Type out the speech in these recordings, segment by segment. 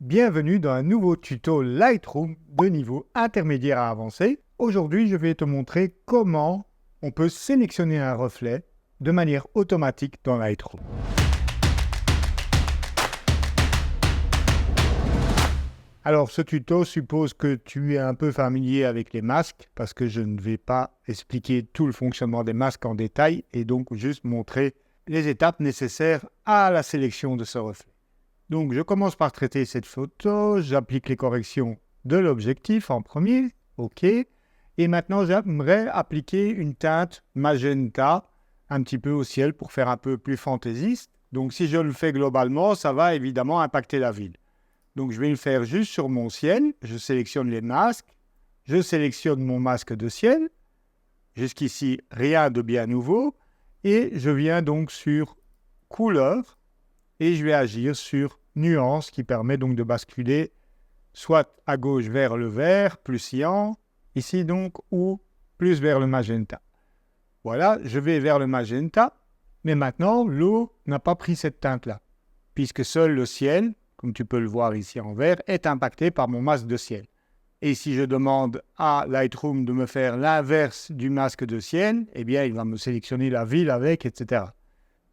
Bienvenue dans un nouveau tuto Lightroom de niveau intermédiaire à avancé. Aujourd'hui, je vais te montrer comment on peut sélectionner un reflet de manière automatique dans Lightroom. Alors, ce tuto suppose que tu es un peu familier avec les masques parce que je ne vais pas expliquer tout le fonctionnement des masques en détail et donc juste montrer les étapes nécessaires à la sélection de ce reflet. Donc, je commence par traiter cette photo, j'applique les corrections de l'objectif en premier, OK. Et maintenant, j'aimerais appliquer une teinte magenta un petit peu au ciel pour faire un peu plus fantaisiste. Donc, si je le fais globalement, ça va évidemment impacter la ville. Donc, je vais le faire juste sur mon ciel, je sélectionne les masques, je sélectionne mon masque de ciel. Jusqu'ici, rien de bien nouveau. Et je viens donc sur couleur. Et je vais agir sur nuance qui permet donc de basculer soit à gauche vers le vert, plus cyan, ici donc, ou plus vers le magenta. Voilà, je vais vers le magenta, mais maintenant l'eau n'a pas pris cette teinte-là, puisque seul le ciel, comme tu peux le voir ici en vert, est impacté par mon masque de ciel. Et si je demande à Lightroom de me faire l'inverse du masque de ciel, eh bien il va me sélectionner la ville avec, etc.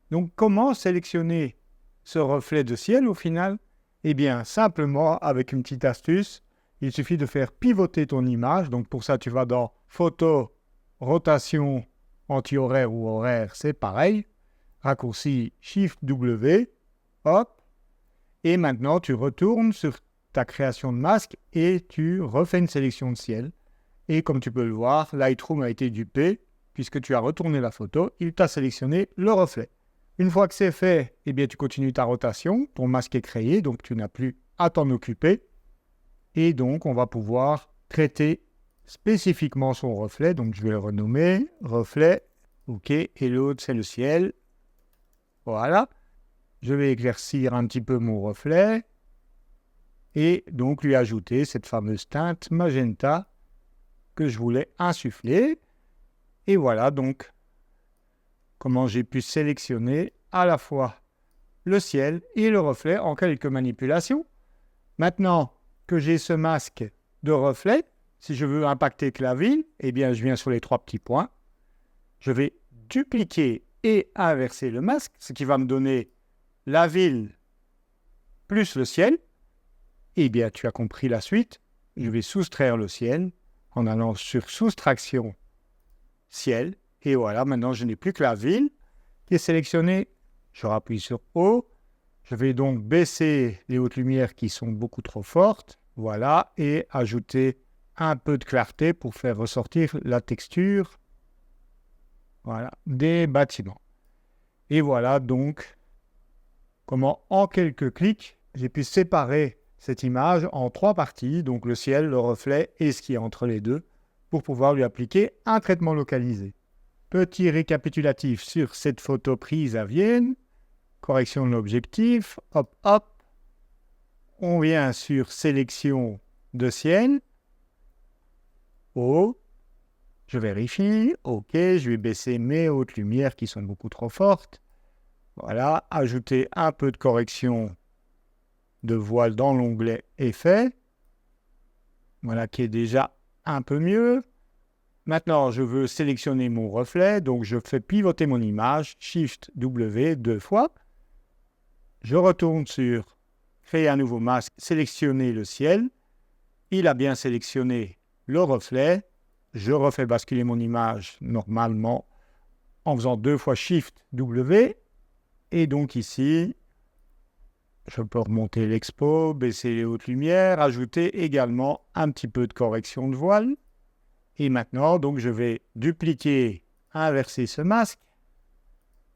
Donc comment sélectionner ce reflet de ciel au final? Eh bien, simplement avec une petite astuce, il suffit de faire pivoter ton image. Donc pour ça, tu vas dans Photo, Rotation, Anti-horaire ou horaire, c'est pareil. Raccourci Shift-W, hop. Et maintenant, tu retournes sur ta création de masque et tu refais une sélection de ciel. Et comme tu peux le voir, Lightroom a été dupé, puisque tu as retourné la photo, il t'a sélectionné le reflet. Une fois que c'est fait, eh bien, tu continues ta rotation, ton masque est créé, donc tu n'as plus à t'en occuper. Et donc, on va pouvoir traiter spécifiquement son reflet. Donc, je vais le renommer reflet. OK, et l'autre, c'est le ciel. Voilà. Je vais éclaircir un petit peu mon reflet. Et donc, lui ajouter cette fameuse teinte magenta que je voulais insuffler. Et voilà donc comment j'ai pu sélectionner à la fois le ciel et le reflet en quelques manipulations. Maintenant que j'ai ce masque de reflet, si je veux impacter que la ville, eh bien je viens sur les trois petits points. Je vais dupliquer et inverser le masque, ce qui va me donner la ville plus le ciel. Eh bien tu as compris la suite. Je vais soustraire le ciel en allant sur soustraction ciel. Et voilà, maintenant je n'ai plus que la ville qui est sélectionnée. Je rappuie sur O. Je vais donc baisser les hautes lumières qui sont beaucoup trop fortes. Voilà, et ajouter un peu de clarté pour faire ressortir la texture, voilà, des bâtiments. Et voilà donc comment en quelques clics, j'ai pu séparer cette image en trois parties, donc le ciel, le reflet et ce qui est entre les deux, pour pouvoir lui appliquer un traitement localisé. Petit récapitulatif sur cette photo prise à Vienne. Correction de l'objectif. Hop, hop. On vient sur sélection de ciel. Oh. Je vérifie. OK. Je vais baisser mes hautes lumières qui sont beaucoup trop fortes. Voilà. Ajouter un peu de correction de voile dans l'onglet Effet. Voilà qui est déjà un peu mieux. Maintenant, je veux sélectionner mon reflet, donc je fais pivoter mon image, Shift-W 2 fois. Je retourne sur Créer un nouveau masque, sélectionner le ciel. Il a bien sélectionné le reflet. Je refais basculer mon image normalement en faisant 2 fois Shift-W. Et donc ici, je peux remonter l'expo, baisser les hautes lumières, ajouter également un petit peu de correction de voile. Et maintenant, donc, je vais dupliquer, inverser ce masque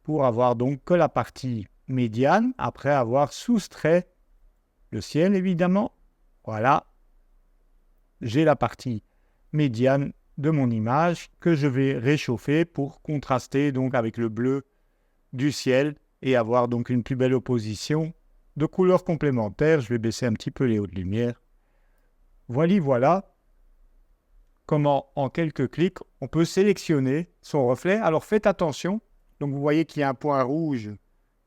pour avoir donc que la partie médiane après avoir soustrait le ciel, évidemment. Voilà. J'ai la partie médiane de mon image que je vais réchauffer pour contraster donc avec le bleu du ciel et avoir donc une plus belle opposition de couleurs complémentaires. Je vais baisser un petit peu les hautes lumières. Voilà. Comment, en quelques clics, on peut sélectionner son reflet. Alors, faites attention. Donc, vous voyez qu'il y a un point rouge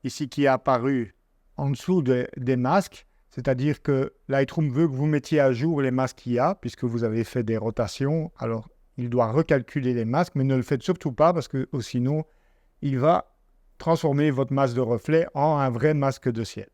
ici qui est apparu en dessous des masques. C'est-à-dire que Lightroom veut que vous mettiez à jour les masques qu'il y a, puisque vous avez fait des rotations. Alors, il doit recalculer les masques, mais ne le faites surtout pas, parce que sinon, il va transformer votre masque de reflet en un vrai masque de ciel.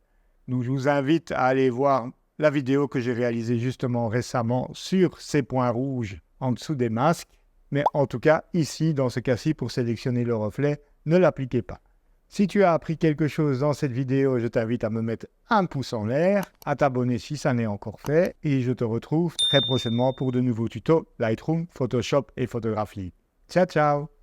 Donc, je vous invite à aller voir la vidéo que j'ai réalisée justement récemment sur ces points rouges en dessous des masques. Mais en tout cas, ici, dans ce cas-ci, pour sélectionner le reflet, ne l'appliquez pas. Si tu as appris quelque chose dans cette vidéo, je t'invite à me mettre un pouce en l'air, à t'abonner si ça n'est encore fait, et je te retrouve très prochainement pour de nouveaux tutos Lightroom, Photoshop et photographie. Ciao, ciao!